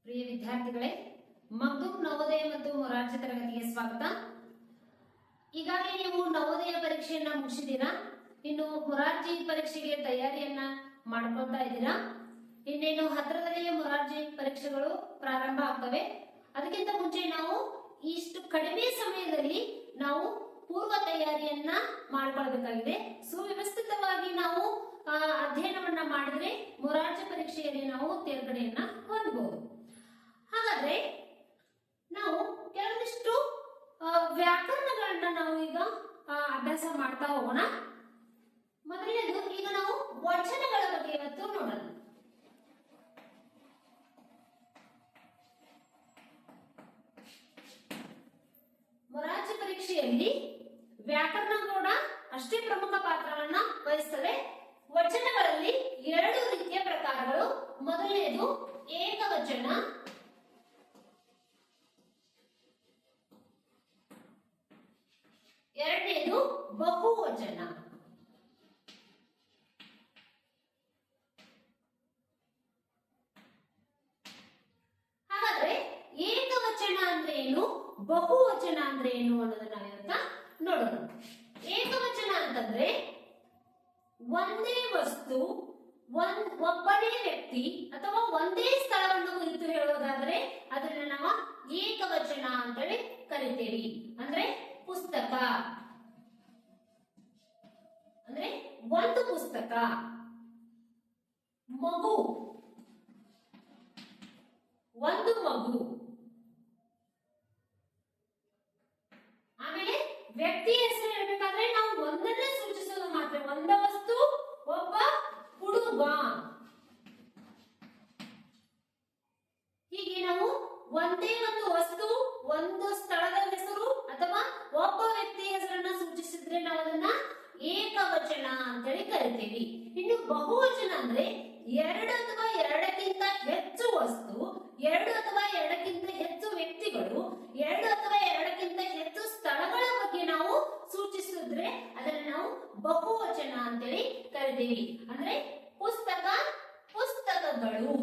ಪ್ರಿಯ ವಿದ್ಯಾರ್ಥಿಗಳೇ, ಮಗ್ದೂಮ್ ನವೋದಯ ಮತ್ತು ಮೊರಾರ್ಜಿ ತರಗತಿಗೆ ಸ್ವಾಗತ. ಈಗಾಗಲೇ ನೀವು ನವೋದಯ ಪರೀಕ್ಷೆಯನ್ನ ಮುಗಿಸಿದ್ದೀರಾ. ಇನ್ನು ಮೊರಾರ್ಜಿ ಪರೀಕ್ಷೆಗೆ ತಯಾರಿಯನ್ನ ಮಾಡ್ಕೊಳ್ತಾ ಇದ್ದೀರಾ. ಇನ್ನೇನು ಹತ್ತಿರದಲ್ಲಿಯೇ ಮೊರಾರ್ಜಿ ಪರೀಕ್ಷೆಗಳು ಪ್ರಾರಂಭ ಆಗ್ತವೆ. ಅದಕ್ಕಿಂತ ಮುಂಚೆ ನಾವು ಇಷ್ಟು ಕಡಿಮೆ ಸಮಯದಲ್ಲಿ ನಾವು ಪೂರ್ವ ತಯಾರಿಯನ್ನ ಮಾಡ್ಕೊಳ್ಬೇಕಾಗಿದೆ. ಸುವ್ಯವಸ್ಥಿತವಾಗಿ ನಾವು ಅಧ್ಯಯನವನ್ನ ಮಾಡಿದ್ರೆ ಮೊರಾರ್ಜಿ ಪರೀಕ್ಷೆಯಲ್ಲಿ ನಾವು ತೇರ್ಗಡೆಯನ್ನ ಹೊಂದಬಹುದು. ಹಾಗಾದ್ರೆ ನಾವು ಕೆಲವೊಂದಿಷ್ಟು ವ್ಯಾಕರಣಗಳನ್ನ ನಾವು ಈಗ ಅಭ್ಯಾಸ ಮಾಡ್ತಾ ಹೋಗೋಣ. ಮೊದಲನೇದು, ಈಗ ನಾವು ವಚನಗಳ ಬಗ್ಗೆ ಇವತ್ತು ನೋಡೋಣ. ಮೊರಾರ್ಜಿ ಪರೀಕ್ಷೆಯಲ್ಲಿ ವ್ಯಾಕರಣ ಕೂಡ ಅಷ್ಟೇ ಪ್ರಮುಖ ಪಾತ್ರವನ್ನ ವಹಿಸ್ತದೆ. ವಚನಗಳಲ್ಲಿ ಎರಡು ರೀತಿಯ ಪ್ರಕಾರಗಳು. ಮೊದಲನೇದು ಏಕವಚನ, ಎರಡನೇದು ಬಹುವಚನ. ಹಾಗಾದ್ರೆ ಏಕವಚನ ಅಂದ್ರೆ ಏನು, ಬಹುವಚನ ಅಂದ್ರೆ ಏನು ಅನ್ನೋದನ್ನ ನಾವಿವತ್ತ ನೋಡೋಣ. ಏಕವಚನ ಅಂತಂದ್ರೆ ಒಂದೇ ವಸ್ತು, ಒಬ್ಬನೇ ವ್ಯಕ್ತಿ ಅಥವಾ ಒಂದೇ ಸ್ಥಳವನ್ನು ಕುರಿತು ಹೇಳೋದಾದ್ರೆ ಅದನ್ನ ನಾವು ಏಕವಚನ ಅಂತೇಳಿ ಕರಿತೇವೆ. ಅಂದ್ರೆ ಪುಸ್ತಕ ಅಂದ್ರೆ ಒಂದು ಪುಸ್ತಕ, ಮಗು ಒಂದು ಮಗು. ಆಮೇಲೆ ವ್ಯಕ್ತಿ ಹೆಸರು ಹೇಳ್ಬೇಕಾದ್ರೆ ನಾವು ಒಂದನ್ನೇ ಸೂಚಿಸೋದು ಮಾತ್ರ. ಒಂದ ವಸ್ತು, ಒಬ್ಬ ಹುಡುಗ. ಹೀಗೆ ನಾವು ಒಂದೇ ಒಂದು ವಸ್ತು, ಒಂದು ಸ್ಥಳದ ಹೆಸರು ಅಥವಾ ಒಬ್ಬ ವ್ಯಕ್ತಿ ಹೆಸರನ್ನ ಸೂಚಿಸಿದ್ರೆ ನಾವು ಅದನ್ನ ಏಕವಚನ ಅಂತೇಳಿ ಕರಿತೀವಿ. ಇನ್ನು ಬಹುವಚನ ಅಂದ್ರೆ ಎರಡು ಅಥವಾ ಎರಡಕ್ಕಿಂತ ಹೆಚ್ಚು ವಸ್ತು, ಎರಡು ಅಥವಾ ಎರಡಕ್ಕಿಂತ ಹೆಚ್ಚು ವ್ಯಕ್ತಿಗಳು, ಎರಡು ಅಥವಾ ಎರಡಕ್ಕಿಂತ ಹೆಚ್ಚು ಸ್ಥಳಗಳ ಬಗ್ಗೆ ನಾವು ಸೂಚಿಸಿದ್ರೆ ಅದನ್ನ ನಾವು ಬಹುವಚನ ಅಂತೇಳಿ ಕರಿತೀವಿ. ಅಂದ್ರೆ ಪುಸ್ತಕ, ಪುಸ್ತಕಗಳು.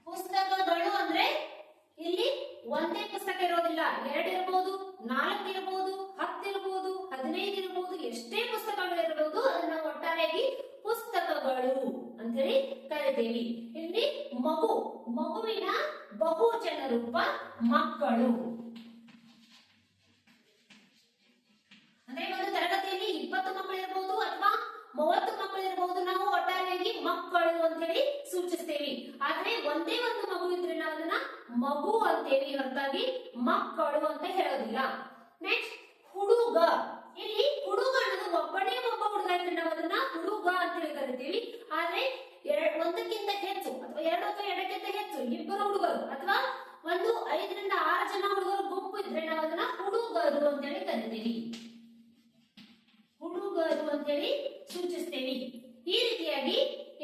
ಪುಸ್ತಕಗಳು ಅಂದ್ರೆ ಇಲ್ಲಿ ಒಂದೇ ಪುಸ್ತಕ ಇರೋದಿಲ್ಲ, ಎರಡು ಇರಬಹುದು, 4 ಇರಬಹುದು, 10 ಇರಬಹುದು, 15 ಇರಬಹುದು, ಎಷ್ಟೇ ಪುಸ್ತಕಗಳು ಇರಬಹುದು. ಅದನ್ನ ಒಟ್ಟಾರೆಯಾಗಿ ಪುಸ್ತಕಗಳು ಅಂತೇಳಿ ಕರಿತೀವಿ. ಇಲ್ಲಿ ಮಗು, ಮಗುವಿನ ಬಹುವಚನ ರೂಪ ಮಕ್ಕಳು. ಅಂದ್ರೆ ಒಂದು ತರಗತಿಯಲ್ಲಿ 20 ಮಕ್ಕಳು ಇರಬಹುದು ಅಥವಾ 30 ಮಕ್ಕಳು ಇರಬಹುದು. ನಾವು ಒಟ್ಟಾರೆಯಾಗಿ ಮಕ್ಕಳು ಅಂತೇಳಿ ಸೂಚಿಸ್ತೇವೆ. ಆದ್ರೆ ಒಂದೇ ಒಂದು ಮಗು ಇದ್ರೆ ನಾವು ಅದನ್ನ ಮಗು ಅಂತೇವಿ, ಹೊರತಾಗಿ ಮಕ್ಕಳು ಅಂತ ಹೇಳೋದಿಲ್ಲ. ನೆಕ್ಸ್ಟ್ ಹುಡುಗ. ಇಲ್ಲಿ ಹುಡುಗ ಅನ್ನೋದು ಒಬ್ಬನೇ ಒಬ್ಬ ಹುಡುಗ ಇದ್ರೆ ನಾವು ಅದನ್ನ ಹುಡುಗ ಅಂತೇಳಿ ಕರಿತೀವಿ. ಆದ್ರೆ ಒಂದಕ್ಕಿಂತ ಹೆಚ್ಚು ಅಥವಾ ಎರಡು ಅಥವಾ ಎರಡಕ್ಕಿಂತ ಹೆಚ್ಚು ಇಬ್ಬರು ಹುಡುಗರು ಅಥವಾ ಒಂದು 5 ರಿಂದ 6 ಜನ ಹುಡುಗರು ಗುಂಪು ಇದ್ರೆ ನಾವು ಅದನ್ನ ಹುಡುಗರು ಅಂತೇಳಿ ಕರಿತೀವಿ, ಹುಡುಗರು ಅಂತೇಳಿ ಸೂಚಿಸ್ತೇವೆ. ಈ ರೀತಿಯಾಗಿ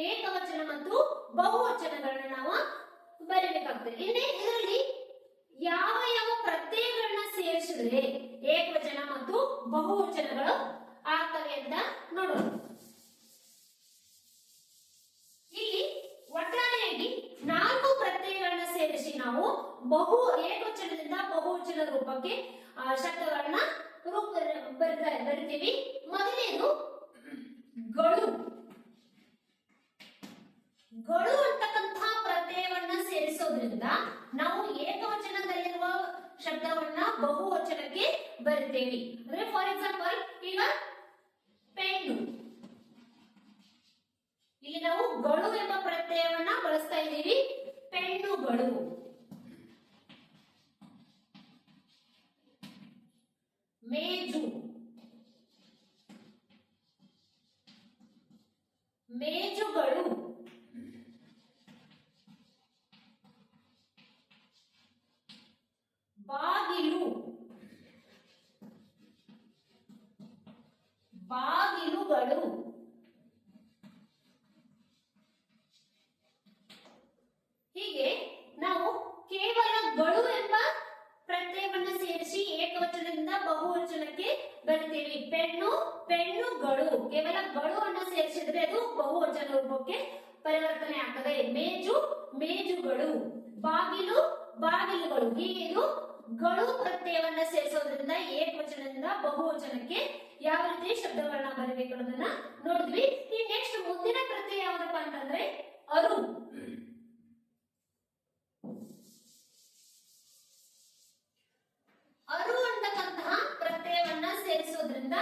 ಏಕವಚನ ಮತ್ತು ಬಹುವಚನಗಳನ್ನ ನಾವು ಬರೀಬೇಕಾಗ್ತದೆ. ಇದರಲ್ಲಿ ಯಾವ ಯಾವ ಪ್ರತ್ಯಯಗಳನ್ನ ಸೇರಿಸಿದ್ರೆ ಏಕವಚನ ಮತ್ತು ಬಹುವಚನಗಳು ಆಗ್ತವೆ ಅಂತ ನೋಡೋಣ. ಇಲ್ಲಿ ಒಟ್ಟಾರೆಯಾಗಿ 4 ಪ್ರತ್ಯಯಗಳನ್ನ ಸೇರಿಸಿ ನಾವು ಏಕವಚನದಿಂದ ಬಹುವಚನ ರೂಪಕ್ಕೆ ಶಬ್ದಗಳನ್ನ ಬರಿತೀವಿ. ಮೊದಲನೇದು ಗಳು. ಗಳು ಅಂತಕ್ಕಂತಹ ಪ್ರತ್ಯಯವನ್ನ ಸೇರಿಸೋದ್ರಿಂದ ನಾವು ಏಕವಚನದಲ್ಲಿರುವ ಶಬ್ದವನ್ನ ಬಹುವಚನಕ್ಕೆ ಬರಿತೇವೆ. ಅಂದ್ರೆ ಫಾರ್ ಎಕ್ಸಾಂಪಲ್, ಈಗ ಪೆನ್ನು, ಇಲ್ಲಿ ನಾವು ಗಳು ಎಂಬ ಪ್ರತ್ಯಯವನ್ನ ಬಳಸ್ತಾ ಇದ್ದೀವಿ. ಪೆನ್ನುಗಳು. ಮೇಜು, ಮೇಜುಗಳು. ಬಾಗಿಲು, ಬಾಗಿಲುಗಳು. ಹೀಗೆ ನಾವು ಕೇವಲ ಗಳು ಎಂಬ ಪ್ರತ್ಯಯವನ್ನ ಸೇರಿಸಿ ಏಕವಚನದಿಂದ ಬಹುವಚನಕ್ಕೆ ಬರಿತೀವಿ. ಪೆನ್ನು, ಪೆನ್ನುಗಳು. ಕೇವಲ ಗಳು ಅನ್ನ ಸೇರಿಸಿದ್ರೆ ಅದು ಬಹುವಚನ ರೂಪಕ್ಕೆ ಪರಿವರ್ತನೆ ಆಗ್ತದೆ. ಮೇಜು ಮೇಜುಗಳು, ಬಾಗಿಲು ಬಾಗಿಲುಗಳು. ಹೀಗೆ ಇದು ಗಳು ಪ್ರತ್ಯಯವನ್ನ ಸೇರಿಸೋದ್ರಿಂದ ಏಕವಚನದಿಂದ ಬಹುವಚನಕ್ಕೆ ಯಾವ ರೀತಿ ಶಬ್ದಗಳನ್ನ ಬರಬೇಕು ಅನ್ನೋದನ್ನ ನೋಡಿದ್ವಿ. ಈ ನೆಕ್ಸ್ಟ್ ಮುಂದಿನ ಪ್ರತ್ಯಯ ಯಾವ್ದಪ್ಪ ಅಂತಂದ್ರೆ ಅರು. ಅರು ಅಂತಕ್ಕಂತಹ ಪ್ರತ್ಯಯವನ್ನ ಸೇರಿಸೋದ್ರಿಂದ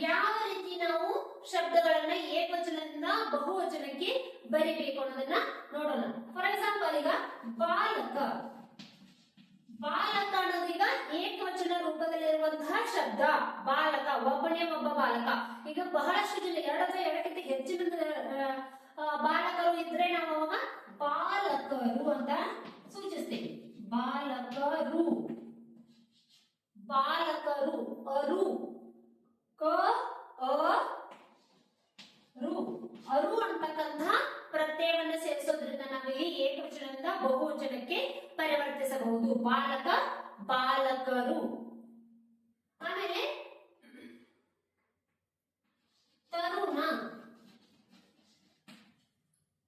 ಯಾವ ರೀತಿ ನಾವು ಶಬ್ದಗಳನ್ನ ಏಕವಚನದಿಂದ ಬಹುವಚನಕ್ಕೆ ಬರಿಬೇಕು ಅನ್ನೋದನ್ನ ನೋಡೋಣ. ಫಾರ್ ಎಕ್ಸಾಂಪಲ್, ಈಗ ಬಾಲಕ. ಬಾಲಕ ಅನ್ನೋದೀಗ ಏಕವಚನ ರೂಪದಲ್ಲಿರುವಂತಹ ಶಬ್ದ. ಬಾಲಕ, ಒಬ್ಬನೇ ಒಬ್ಬ ಬಾಲಕ. ಈಗ ಬಹಳಷ್ಟು ಜನ 2 ಅಥವಾ 2ಕ್ಕಿಂತ ಹೆಚ್ಚಿನ ಬಾಲಕರು ಇದ್ರೆ ನಾವು ಅವಾಗ ಬಾಲಕರು ಅಂತ ಸೂಚಿಸ್ತೀವಿ. ಬಾಲಕರು, ಬಾಲಕರು. ಅರು, ಕ ಅ ರು. ಅರು ಅಂತಕ್ಕಂತಹ ಪ್ರತ್ಯಯವನ್ನ ಸೇರಿಸೋದ್ರಿಂದ ನಾವಿಲ್ಲಿ ಏಕವಚನದಿಂದ ಬಹುವಚನಕ್ಕೆ ಪರಿವರ್ತಿಸಬಹುದು. ಬಾಲಕ, ಬಾಲಕರು. ಆಮೇಲೆ ತರುಣ,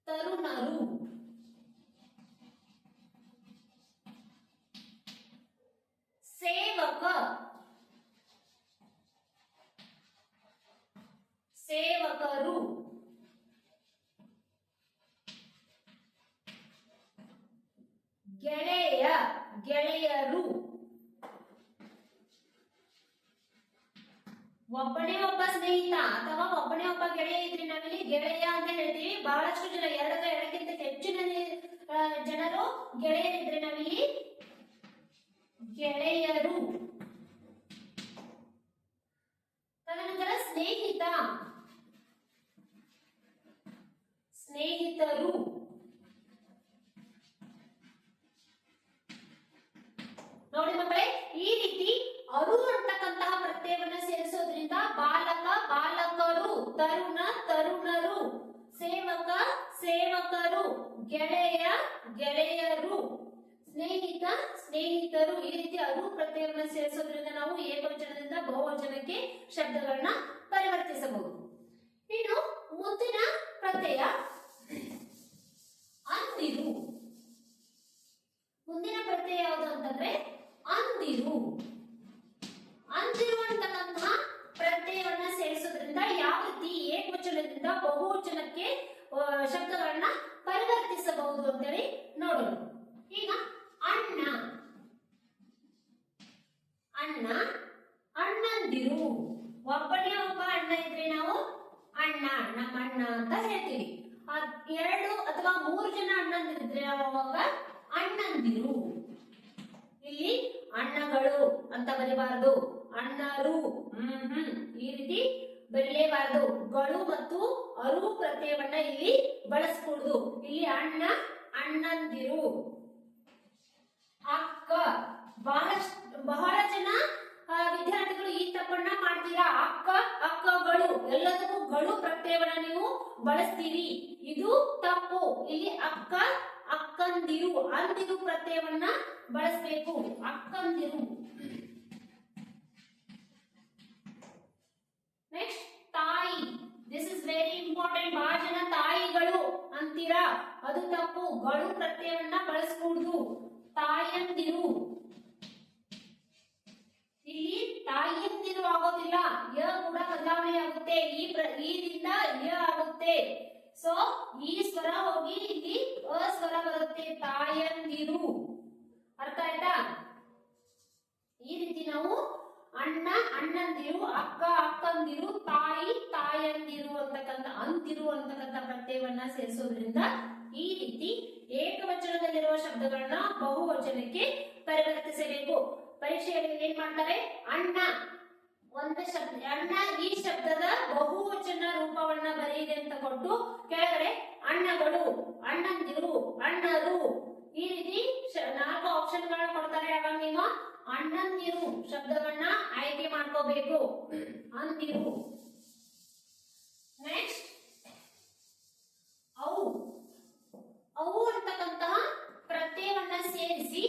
ತರುಣರು. ಸೇವಕ, ಸೇವಕರು. ಗೆಳೆಯ, ಗೆಳೆಯರು. ಒಬ್ಬನೇ ಒಬ್ಬ ಸ್ನೇಹಿತ ಅಥವಾ ಒಬ್ಬನೇ ಒಬ್ಬ ಗೆಳೆಯ ಇದ್ರೆ ನಾವಿಲ್ಲಿ ಗೆಳೆಯ ಅಂತ ಹೇಳ್ತೀವಿ. ಬಹಳಷ್ಟು ಜನ 2 ಅಥವಾ 2ಕ್ಕಿಂತ ಹೆಚ್ಚಿನ ಜನರು ಗೆಳೆಯರಿದ್ರೆ ನಾವಿಲ್ಲಿ ಗೆಳೆಯರು. ತದನಂತರ ಸ್ನೇಹಿತ, ಸ್ನೇಹಿತರು. ನೋಡಿ ಮಕ್ಕಳೇ, ಈ ರೀತಿ ಅರು ಅಂತಕ್ಕಂತಹ ಪ್ರತ್ಯಯವನ್ನ ಸೇರಿಸೋದ್ರಿಂದ ಬಾಲಕ, ಬಾಲಕರು. ತರುಣ, ತರುಣರು. ಸೇವಕ, ಸೇವಕರು. ಗೆಳೆಯ, ಗೆಳೆಯರು. ಸ್ನೇಹಿತ, ಸ್ನೇಹಿತರು. ಈ ರೀತಿ ಅರು ಪ್ರತ್ಯಯವನ್ನ ಸೇರಿಸೋದ್ರಿಂದ ನಾವು ಏಕವಚನದಿಂದ ಬಹುವಚನಕ್ಕೆ ಶಬ್ದಗಳನ್ನ ಪರಿವರ್ತಿಸಬಹುದು. ಇನ್ನು ಮುಂದಿನ ಪ್ರತ್ಯಯ ಅಂದಿರು. ಮುಂದಿನ ಪ್ರತ್ಯಯ ಯಾವುದು ಅಂತಂದ್ರೆ ಅಂದಿರು. ಅಂದಿರು ಅಂತಕ್ಕಂತಹ ಪ್ರತ್ಯಯವನ್ನ ಸೇರಿಸೋದ್ರಿಂದ ಯಾವ ರೀತಿ ಏಕವಚನದಿಂದ ಬಹುವಚನಕ್ಕೆ ಶಬ್ದಗಳನ್ನ ಪರಿವರ್ತಿಸಬಹುದು ಅಂತೇಳಿ ನೋಡೋಣ. ಈಗ ಅಣ್ಣ, ಅಣ್ಣ, ಅಣ್ಣಂದಿರು. ಒಬ್ಬನೇ ಒಬ್ಬ ಅಣ್ಣ ಇದ್ರೆ ನಾವು ಅಣ್ಣ, ನಮ್ಮ ಅಣ್ಣ ಅಂತ ಹೇಳ್ತೀವಿ. 2 ಅಥವಾ 3 ಜನ ಅಣ್ಣಂದಿರಿದ್ರೆ ನಾವು ಅವಾಗ ಅಣ್ಣಂದಿರು. ಇಲ್ಲಿ ಅಣ್ಣಗಳು ಅಂತ ಬರೀಬಾರದು, ಅಣ್ಣರು. ಈ ರೀತಿ ಬರಲೇಬಾರದು. ಗಳು ಮತ್ತು ಅರು ಪ್ರತ್ಯಯವನ್ನ ಇಲ್ಲಿ ಬಳಸಕೂಡದು. ಇಲ್ಲಿ ಅಣ್ಣ, ಅಣ್ಣಂದಿರು. ಅಕ್ಕ. ಬಹಳ ಜನ ವಿದ್ಯಾರ್ಥಿಗಳು ಈ ತಪ್ಪನ್ನ ಮಾಡ್ತೀರಾ. ಅಕ್ಕ, ಅಕ್ಕಗಳು. ಎಲ್ಲದಕ್ಕೂ ಗಳು ಪ್ರತ್ಯಯವನ್ನ ನೀವು ಬಳಸ್ತೀರಿ. ಇದು ತಪ್ಪು. ಇಲ್ಲಿ ಅಕ್ಕ, ಅಕ್ಕಂದಿರು. ಅಂದಿರು ಪ್ರತ್ಯಯವನ್ನ ಬಳಸಬೇಕು. ಅಕ್ಕಂದಿರು. ನೆಕ್ಸ್ಟ್ ತಾಯಿ. This is very important. ಬಹಳ ಜನ ತಾಯಿಗಳು ಅಂತೀರಾ, ಅದು ತಪ್ಪು. ಗಳು ಪ್ರತ್ಯಯವನ್ನ ಬಳಸಕೂಡದು. ತಾಯಂದಿರು. ಇಲ್ಲಿ ತಾಯಂದಿರು ಆಗೋದಿಲ್ಲ, ಯ ಕೂಡ ಬದಲಾವಣೆ ಆಗುತ್ತೆ. ಈದಿಂದ ಯ ಆಗುತ್ತೆ. ಸೊ ಈ ಸ್ವರ ಹೋಗಿ ಇಲ್ಲಿ ಅ ಸ್ವರ ಬರುತ್ತೆ. ತಾಯಂದಿರು. ಅರ್ಥ ಆಯ್ತಾ? ಈ ರೀತಿ ನಾವು ಅಣ್ಣ, ಅಣ್ಣಂದಿರು. ಅಕ್ಕ, ಅಕ್ಕಂದಿರು. ತಾಯಿ, ತಾಯಂದಿರು ಅಂತಕ್ಕಂಥ ಅಂತಿರು ಅಂತಕ್ಕಂಥ ಪ್ರತ್ಯಯವನ್ನ ಸೇರಿಸೋದ್ರಿಂದ ಈ ರೀತಿ ಏಕವಚನದಲ್ಲಿರುವ ಶಬ್ದಗಳನ್ನ ಬಹುವಚನಕ್ಕೆ ಪರಿವರ್ತಿಸಬೇಕು. ಪರೀಕ್ಷೆಯಲ್ಲಿ ಏನ್ ಮಾಡ್ತಾರೆ, ಅಣ್ಣ ಒಂದು ಶಬ್ದ, ಅಣ್ಣ ಈ ಶಬ್ದದ ಬಹುವಚನ ರೂಪವನ್ನ ಬರೆಯಿರಿ ಅಂತ ಕೊಟ್ಟು ಕೆಳಗಡೆ ಅಣ್ಣಗಳು, ಅಣ್ಣಂದಿರು, ಅಣ್ಣರು ಈ ರೀತಿ 4 ಆಪ್ಷನ್ಗಳನ್ನ ಕೊಡ್ತಾರೆ. ಅವಾಗ ನೀವು ಅಣ್ಣಂದಿರು ಶಬ್ದವನ್ನ ಆಯ್ಕೆ ಮಾಡ್ಕೋಬೇಕು. ಅಂದಿರು. ನೆಕ್ಸ್ಟ್ ಅವು. ಅವು ಅಂತಕ್ಕಂತಹ ಪ್ರತ್ಯಯವನ್ನ ಸೇರಿಸಿ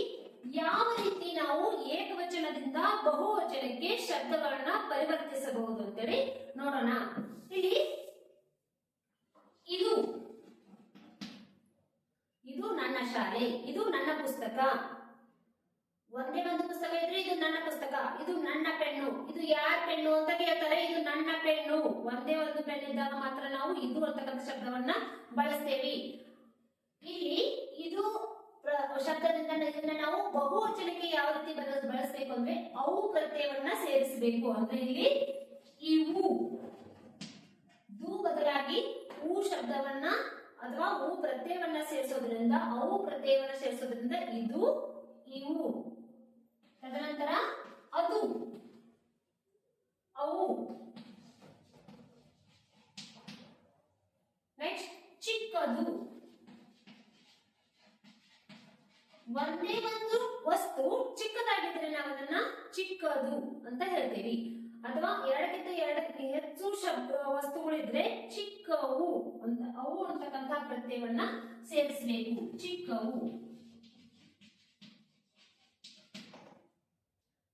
ಯಾವ ರೀತಿ ನಾವು ಏಕವಚನದಿಂದ ಬಹುವಚನಕ್ಕೆ ಶಬ್ದಗಳನ್ನ ಪರಿವರ್ತಿಸಬಹುದು ಅಂತೇಳಿ ನೋಡೋಣ. ಇಲ್ಲಿ ಇದು ಶಾಲೆ, ಇದು ನನ್ನ ಪುಸ್ತಕ. ಒಂದೇ ಒಂದು ಪುಸ್ತಕ ಇದ್ರೆ ಇದು ನನ್ನ ಪುಸ್ತಕ, ಇದು ನನ್ನ ಪೆನ್ನು. ಇದು ಯಾರ ಪೆನ್ನು ಅಂತ ಕೇಳ್ತಾರೆ, ಇದು ನನ್ನ ಪೆನ್ನು. ಒಂದೇ ಒಂದು ಪೆನ್ ಇದ್ದಾಗ ಮಾತ್ರ ನಾವು ಇದು ಅಂತಕ್ಕಂಥ ಶಬ್ದವನ್ನ ಬಳಸ್ತೇವೆ. ಇಲ್ಲಿ ಇದು ಶಬ್ದದಿಂದ ಇದನ್ನ ನಾವು ಬಹುವಚನಕ್ಕೆ ಯಾವ ರೀತಿ ಬಳಸಬೇಕು ಅಂದ್ರೆ ಅವು ಪ್ರತ್ಯಯವನ್ನ ಸೇರಿಸಬೇಕು. ಅಂದ್ರೆ ಇಲ್ಲಿ ಇವು ದು ಬದಲಾಗಿ ಊ ಶಬ್ದವನ್ನ ಅಥವಾ ಊ ಪ್ರತ್ಯಯವನ್ನ ಸೇರಿಸೋದ್ರಿಂದ ಅವು ಪ್ರತ್ಯಯವನ್ನ ಸೇರಿಸೋದ್ರಿಂದ ಇದು ಇವು. ತದನಂತರ ಅದು ಅವು. ನೆಕ್ಸ್ಟ್ ಚಿಕ್ಕದು. ಒಂದೇ ಒಂದು ವಸ್ತು ಚಿಕ್ಕದಾಗಿದ್ರೆ ನಾವು ಅದನ್ನ ಚಿಕ್ಕದು ಅಂತ ಹೇಳ್ತೀವಿ. ಅಥವಾ ಎರಡಕ್ಕಿಂತ ಹೆಚ್ಚು ವಸ್ತುಗಳಿದ್ರೆ ಚಿಕ್ಕವು ಅಂತ ಅವು ಅಂತಕ್ಕಂಥ ಪ್ರತ್ಯಯವನ್ನ ಸೇರಿಸಬೇಕು. ಚಿಕ್ಕವು.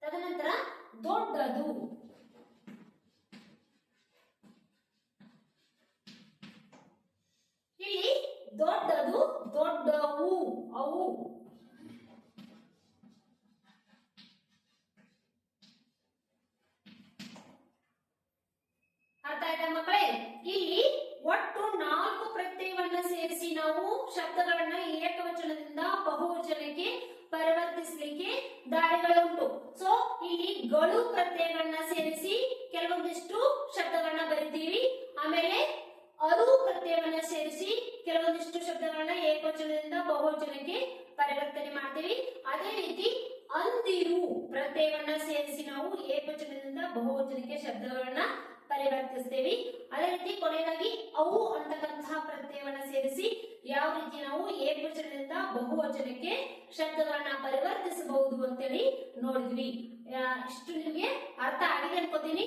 ತದನಂತರ ದೊಡ್ಡದು. ಇಲ್ಲಿ ದೊಡ್ಡದು ದೊಡ್ಡವು ಅವು. ಅರ್ಥ ಆಯ್ತಾ ಮಕ್ಕಳೇ? ಇಲ್ಲಿ ಒಟ್ಟು 4 ಪ್ರತ್ಯಯವನ್ನ ಸೇರಿಸಿ ನಾವು ಶಬ್ದಗಳನ್ನ ಏಕವಚನದಿಂದ ಬಹುವಚನಕ್ಕೆ ಪರಿವರ್ತಿಸಲಿಕ್ಕೆ ದಾರಿಗಳುಂಟು. ಸೊ ಇಲ್ಲಿ ಗಳು ಪ್ರತ್ಯಯಗಳನ್ನ ಸೇರಿಸಿ ಕೆಲವೊಂದಿಷ್ಟು ಶಬ್ದಗಳನ್ನ ಬರಿತೀವಿ. ಆಮೇಲೆ ಅದು ಪ್ರತ್ಯಯವನ್ನ ಸೇರಿಸಿ ಕೆಲವೊಂದಿಷ್ಟು ಶಬ್ದಗಳನ್ನ ಏಕವಚನದಿಂದ ಬಹುವಚನಕ್ಕೆ ಪರಿವರ್ತನೆ ಮಾಡ್ತೀವಿ. ಅದೇ ರೀತಿ ಅಂದಿರು ಪ್ರತ್ಯಯವನ್ನ ಸೇರಿಸಿ ನಾವು ಏಕವಚನದಿಂದ ಬಹುವಚನಕ್ಕೆ ಶಬ್ದಗಳನ್ನ ಪರಿವರ್ತಿಸ್ತೇವೆ. ಅದೇ ರೀತಿ ಕೊನೆಯದಾಗಿ ಅವು ಅಂತಕ್ಕಂತಹ ಪ್ರತ್ಯಯವನ್ನ ಸೇರಿಸಿ ಯಾವ ರೀತಿ ನಾವು ಏಕವಚನದಿಂದ ಬಹುವಚನಕ್ಕೆ ಶಬ್ದಗಳನ್ನ ಪರಿವರ್ತಿಸಬಹುದು ಅಂತೇಳಿ ನೋಡಿದ್ವಿ. ಇಷ್ಟು ನಿಮಗೆ ಅರ್ಥ ಆಗಿದೆ ಅನ್ಕೋತೀನಿ.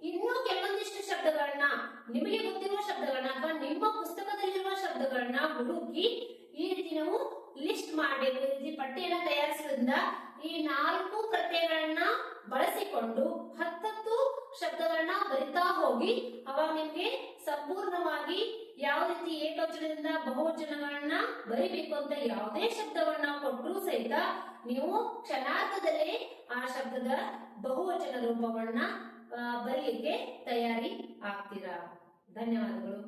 ಇನ್ನು ಕೆಲವೊಂದಿಷ್ಟು ಶಬ್ದಗಳನ್ನ ನಿಮಗೆ ಗೊತ್ತಿರುವ ಶಬ್ದಗಳನ್ನ ಅಥವಾ ನಿಮ್ಮ ಪುಸ್ತಕದಲ್ಲಿರುವ ಶಬ್ದಗಳನ್ನ ಹುಡುಕಿ ಈ ರೀತಿ ನಾವು ಲಿಸ್ಟ್ ಮಾಡಬೇಕು. ಈ ರೀತಿ ಪಟ್ಟಿಯನ್ನ ತಯಾರಿಸೋದ್ರಿಂದ ಈ 4 ಪ್ರತ್ಯಯಗಳನ್ನ ಬಳಸಿಕೊಂಡು 10 ಶಬ್ದಗಳನ್ನ ಬರಿತಾ ಹೋಗಿ ಅವಾಗ ನಿಮ್ಗೆ ಸಂಪೂರ್ಣವಾಗಿ ಯಾವ ರೀತಿ ಏಕವಚನದಿಂದ ಬಹುವಚನಗಳನ್ನ ಬರಿಬೇಕು ಅಂತ ಯಾವುದೇ ಶಬ್ದವನ್ನ ಕೊಟ್ಟರೂ ಸಹಿತ ನೀವು ಕ್ಷಣಾರ್ಧದಲ್ಲೇ ಆ ಶಬ್ದದ ಬಹುವಚನ ರೂಪವನ್ನ ಬರೆಯಲಿಕ್ಕೆ ತಯಾರಿ ಆಗ್ತೀರಾ. ಧನ್ಯವಾದಗಳು.